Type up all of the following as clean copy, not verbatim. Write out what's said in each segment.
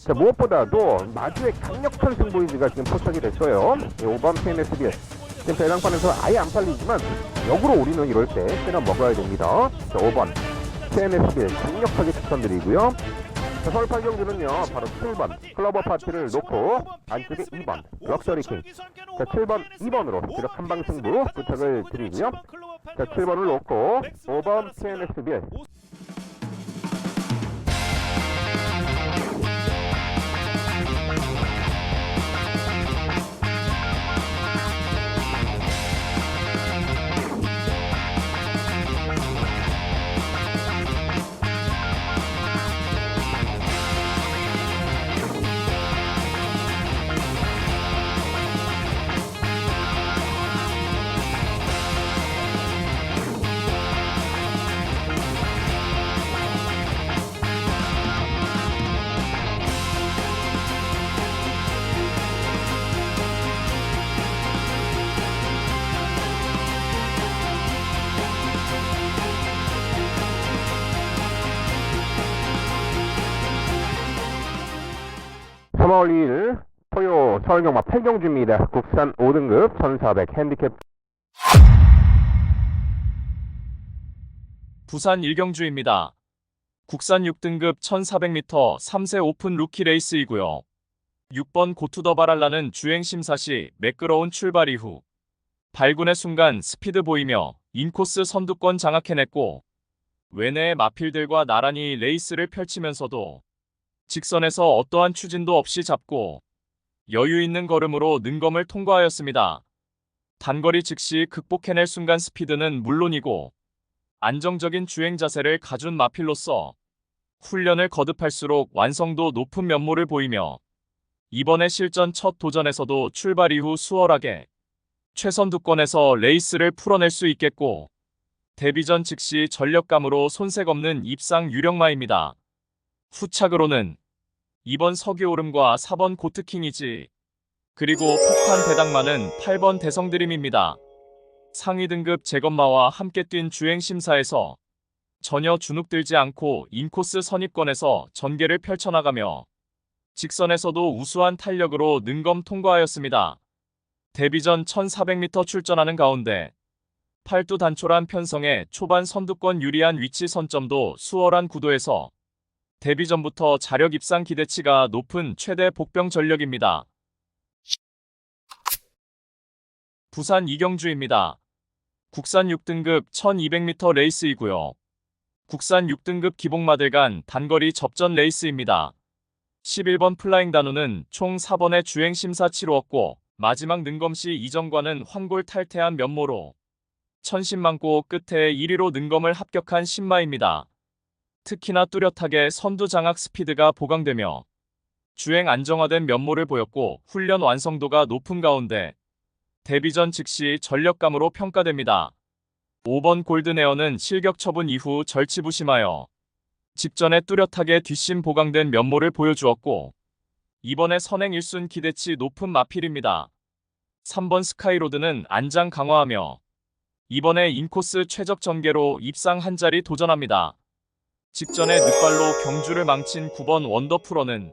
자, 무엇보다도 마주의 강력한 승부의지가 지금 포착이 됐어요. 5번 KNSB 지금 배당판에서 아예 안 팔리지만 역으로 우리는 이럴 때 때려 먹어야 됩니다. 자, 5번 KNSB 강력하게 추천드리고요. 자, 서울 8경주는요 바로 7번 클러버 파티를 놓고 안쪽에 2번 럭셔리 킹, 자 7번 2번으로 이렇게 한방 승부 부탁을 드리고요. 자 7번을 놓고 5번 KNSB. (3월 2일) 토요 서울경마 8경주입니다. 국산 5등급 1400 핸디캡. 부산 1경주입니다. 국산 6등급 1400m 3세 오픈 루키 레이스이고요. 6번 고투더 바랄라는 주행 심사 시 매끄러운 출발 이후 발군의 순간 스피드 보이며 인코스 선두권 장악해냈고 외내의 마필들과 나란히 레이스를 펼치면서도 직선에서 어떠한 추진도 없이 잡고 여유 있는 걸음으로 능검을 통과하였습니다. 단거리 즉시 극복해낼 순간 스피드는 물론이고 안정적인 주행 자세를 갖춘 마필로서 훈련을 거듭할수록 완성도 높은 면모를 보이며 이번에 실전 첫 도전에서도 출발 이후 수월하게 최선두권에서 레이스를 풀어낼 수 있겠고 데뷔전 즉시 전력감으로 손색 없는 입상 유력마입니다. 후착으로는 2번 서기오름과 4번 고트킹이지, 그리고 폭탄 배당마는 8번 대성드림입니다. 상위 등급 제검마와 함께 뛴 주행심사에서 전혀 주눅들지 않고 인코스 선입권에서 전개를 펼쳐나가며 직선에서도 우수한 탄력으로 능검 통과하였습니다. 데뷔전 1400m 출전하는 가운데 팔두 단촐한 편성에 초반 선두권 유리한 위치 선점도 수월한 구도에서 데뷔전부터 자력 입상 기대치가 높은 최대 복병 전력입니다. 부산 2경주입니다. 국산 6등급 1200m 레이스이고요. 국산 6등급 기복마들 간 단거리 접전 레이스입니다. 11번 플라잉 다누는 총 4번의 주행심사 치루었고 마지막 능검시 이전과는 환골 탈퇴한 면모로 천신만고 끝에 1위로 능검을 합격한 신마입니다. 특히나 뚜렷하게 선두 장악 스피드가 보강되며 주행 안정화된 면모를 보였고 훈련 완성도가 높은 가운데 데뷔전 즉시 전력감으로 평가됩니다. 5번 골든에어는 실격 처분 이후 절치부심하여 직전에 뚜렷하게 뒷심 보강된 면모를 보여주었고 이번에 선행 1순 기대치 높은 마필입니다. 3번 스카이로드는 안장 강화하며 이번에 인코스 최적 전개로 입상 한 자리 도전합니다. 직전에 늦발로 경주를 망친 9번 원더풀어는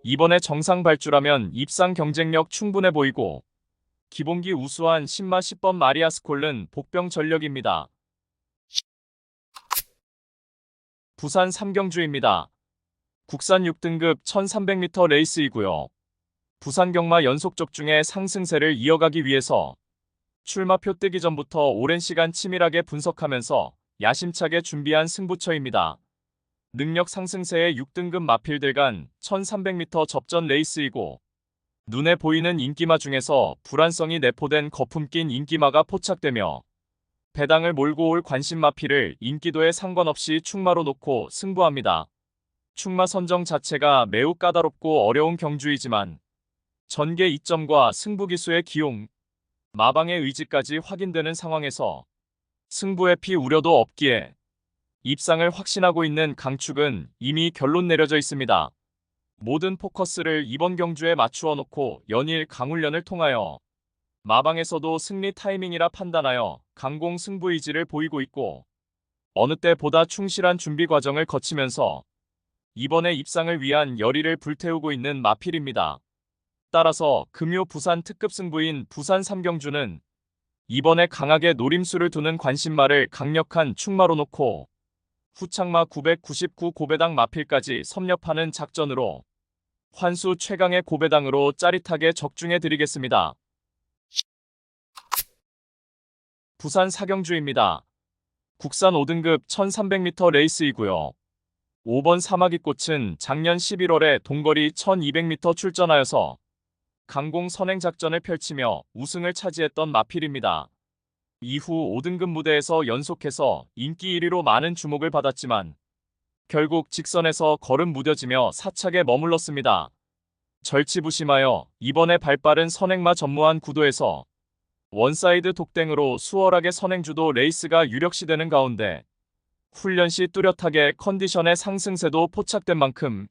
이번에 정상 발주라면 입상 경쟁력 충분해 보이고 기본기 우수한 신마 10번 마리아스콜은 복병 전력입니다. 부산 3경주입니다. 국산 6등급 1300m 레이스이고요. 부산 경마 연속 적중의 상승세를 이어가기 위해서 출마표 뜨기 전부터 오랜 시간 치밀하게 분석하면서 야심차게 준비한 승부처입니다. 능력 상승세의 6등급 마필들 간 1300m 접전 레이스이고 눈에 보이는 인기마 중에서 불안성이 내포된 거품 낀 인기마가 포착되며 배당을 몰고 올 관심 마필을 인기도에 상관없이 충마로 놓고 승부합니다. 충마 선정 자체가 매우 까다롭고 어려운 경주이지만 전개 이점과 승부 기수의 기용, 마방의 의지까지 확인되는 상황에서 승부의 피 우려도 없기에 입상을 확신하고 있는 강축은 이미 결론 내려져 있습니다. 모든 포커스를 이번 경주에 맞추어 놓고 연일 강훈련을 통하여 마방에서도 승리 타이밍이라 판단하여 강공 승부 의지를 보이고 있고 어느 때보다 충실한 준비 과정을 거치면서 이번에 입상을 위한 열의를 불태우고 있는 마필입니다. 따라서 금요 부산 특급 승부인 부산 삼경주는 이번에 강하게 노림수를 두는 관심마를 강력한 충마로 놓고 후창마 999 고배당 마필까지 섭렵하는 작전으로 환수 최강의 고배당으로 짜릿하게 적중해 드리겠습니다. 부산 사경주입니다. 국산 5등급 1300m 레이스이고요. 5번 사마귀꽃은 작년 11월에 동거리 1200m 출전하여서 강공 선행 작전을 펼치며 우승을 차지했던 마필입니다. 이후 5등급 무대에서 연속해서 인기 1위로 많은 주목을 받았지만 결국 직선에서 걸음 무뎌지며 사착에 머물렀습니다. 절치부심하여 이번에 발빠른 선행마 전무한 구도에서 원사이드 독땡으로 수월하게 선행주도 레이스가 유력시되는 가운데 훈련 시 뚜렷하게 컨디션의 상승세도 포착된 만큼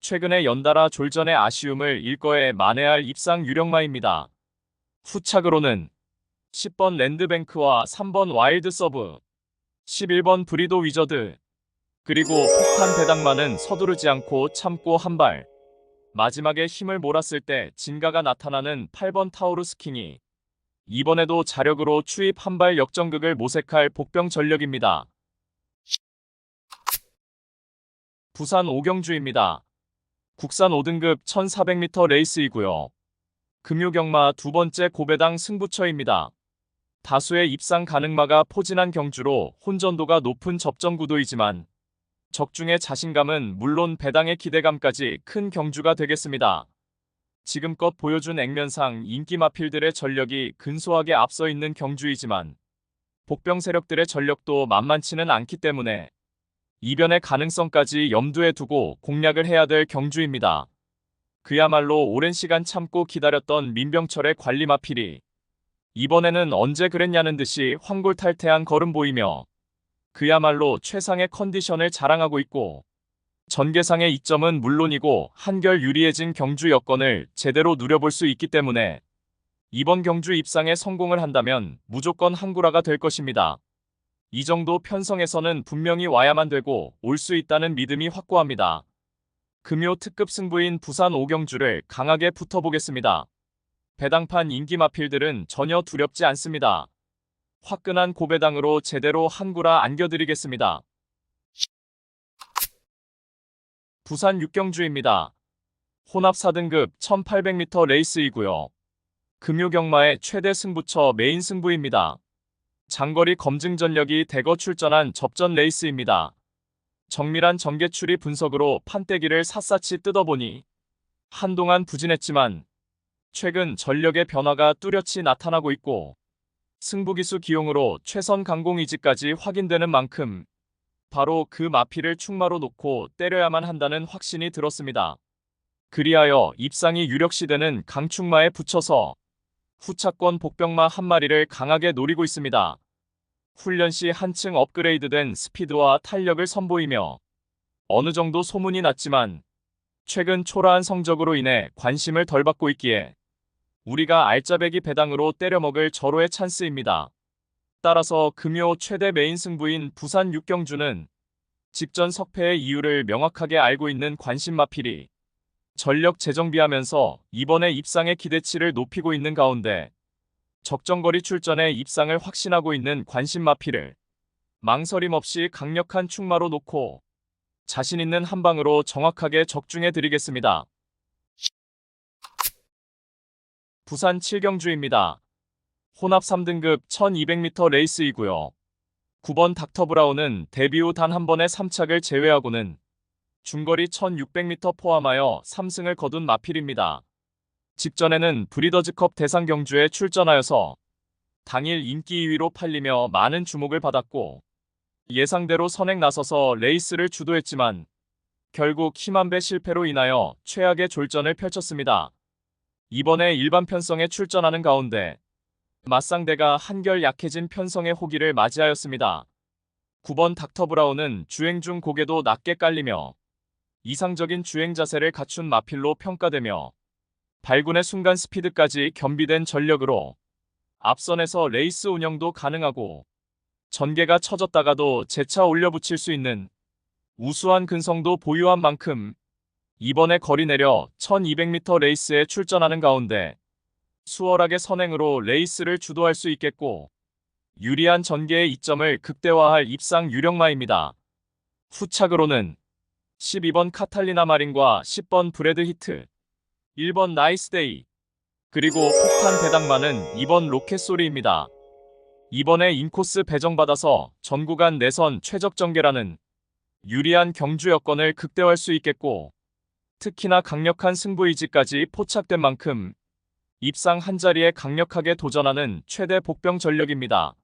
최근에 연달아 졸전의 아쉬움을 일거에 만회할 입상 유력마입니다. 후착으로는 10번 랜드뱅크와 3번 와일드 서브, 11번 브리도 위저드, 그리고 폭탄 배당마는 서두르지 않고 참고 한 발, 마지막에 힘을 몰았을 때 진가가 나타나는 8번 타우루스 킹이 이번에도 자력으로 추입 한 발 역전극을 모색할 복병 전력입니다. 부산 오경주입니다. 국산 5등급 1400m 레이스이고요. 금요경마 두 번째 고배당 승부처입니다. 다수의 입상 가능마가 포진한 경주로 혼전도가 높은 접전 구도이지만 적중의 자신감은 물론 배당의 기대감까지 큰 경주가 되겠습니다. 지금껏 보여준 액면상 인기 마필들의 전력이 근소하게 앞서 있는 경주이지만 복병 세력들의 전력도 만만치는 않기 때문에 이변의 가능성까지 염두에 두고 공략을 해야 될 경주입니다. 그야말로 오랜 시간 참고 기다렸던 민병철의 관리 마필이 이번에는 언제 그랬냐는 듯이 황골탈퇴한 걸음 보이며 그야말로 최상의 컨디션을 자랑하고 있고 전개상의 이점은 물론이고 한결 유리해진 경주 여건을 제대로 누려볼 수 있기 때문에 이번 경주 입상에 성공을 한다면 무조건 한구라가 될 것입니다. 이 정도 편성에서는 분명히 와야만 되고 올 수 있다는 믿음이 확고합니다. 금요 특급 승부인 부산 오경주를 강하게 붙어보겠습니다. 배당판 인기 마필들은 전혀 두렵지 않습니다. 화끈한 고배당으로 제대로 한구라 안겨드리겠습니다. 부산 육경주입니다. 혼합 4등급 1800m 레이스이고요. 금요경마의 최대 승부처 메인 승부입니다. 장거리 검증 전력이 대거 출전한 접전 레이스입니다. 정밀한 전개추리 분석으로 판때기를 샅샅이 뜯어보니 한동안 부진했지만 최근 전력의 변화가 뚜렷이 나타나고 있고 승부기수 기용으로 최선 강공 의지까지 확인되는 만큼 바로 그 마필을 충마로 놓고 때려야만 한다는 확신이 들었습니다. 그리하여 입상이 유력시되는 강충마에 붙여서 후차권 복병마 한 마리를 강하게 노리고 있습니다. 훈련 시 한층 업그레이드된 스피드와 탄력을 선보이며 어느 정도 소문이 났지만 최근 초라한 성적으로 인해 관심을 덜 받고 있기에 우리가 알짜배기 배당으로 때려먹을 절호의 찬스입니다. 따라서 금요 최대 메인 승부인 부산 육경주는 직전 석패의 이유를 명확하게 알고 있는 관심 마필이 전력 재정비하면서 이번에 입상의 기대치를 높이고 있는 가운데 적정거리 출전에 입상을 확신하고 있는 관심 마필을 망설임 없이 강력한 충마로 놓고 자신 있는 한 방으로 정확하게 적중해 드리겠습니다. 부산 7경주입니다. 혼합 3등급 1200m 레이스이고요. 9번 닥터브라운은 데뷔 후 단 한 번의 3착을 제외하고는 중거리 1600m 포함하여 3승을 거둔 마필입니다. 직전에는 브리더즈컵 대상 경주에 출전하여서 당일 인기 2위로 팔리며 많은 주목을 받았고 예상대로 선행 나서서 레이스를 주도했지만 결국 힘한배 실패로 인하여 최악의 졸전을 펼쳤습니다. 이번에 일반 편성에 출전하는 가운데 맞상대가 한결 약해진 편성의 호기를 맞이하였습니다. 9번 닥터브라운은 주행 중 고개도 낮게 깔리며 이상적인 주행 자세를 갖춘 마필로 평가되며 발군의 순간 스피드까지 겸비된 전력으로 앞선에서 레이스 운영도 가능하고 전개가 처졌다가도 재차 올려붙일 수 있는 우수한 근성도 보유한 만큼 이번에 거리 내려 1200m 레이스에 출전하는 가운데 수월하게 선행으로 레이스를 주도할 수 있겠고 유리한 전개의 이점을 극대화할 입상 유력마입니다. 후착으로는 12번 카탈리나 마린과 10번 브래드 히트, 1번 나이스데이, 그리고 폭탄 배당마는 2번 로켓소리입니다. 이번에 인코스 배정받아서 전 구간 내선 최적 전개라는 유리한 경주 여건을 극대화할 수 있겠고 특히나 강력한 승부의지까지 포착된 만큼 입상 한자리에 강력하게 도전하는 최대 복병 전력입니다.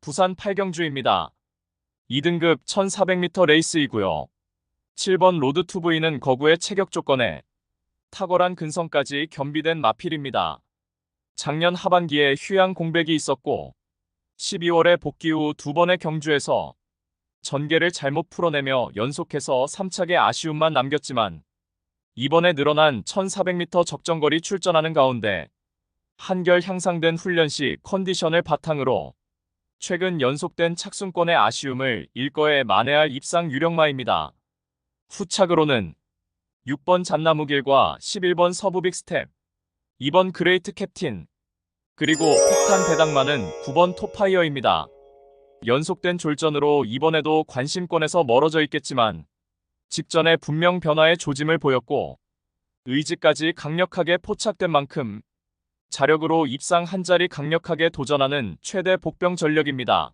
부산 8경주입니다. 2등급 1400m 레이스이고요. 7번 로드 투브이는 거구의 체격 조건에 탁월한 근성까지 겸비된 마필입니다. 작년 하반기에 휴양 공백이 있었고 12월에 복귀 후 2번의 경주에서 전개를 잘못 풀어내며 연속해서 3착의 아쉬움만 남겼지만 이번에 늘어난 1400m 적정거리 출전하는 가운데 한결 향상된 훈련 시 컨디션을 바탕으로 최근 연속된 착순권의 아쉬움을 일거에 만회할 입상 유력마입니다. 후착으로는 6번 잣나무길과 11번 서부빅 스텝, 2번 그레이트 캡틴, 그리고 폭탄 배당마는 9번 톱파이어입니다. 연속된 졸전으로 이번에도 관심권에서 멀어져 있겠지만 직전에 분명 변화의 조짐을 보였고 의지까지 강력하게 포착된 만큼 자력으로 입상 한자리 강력하게 도전하는 최대 복병 전력입니다.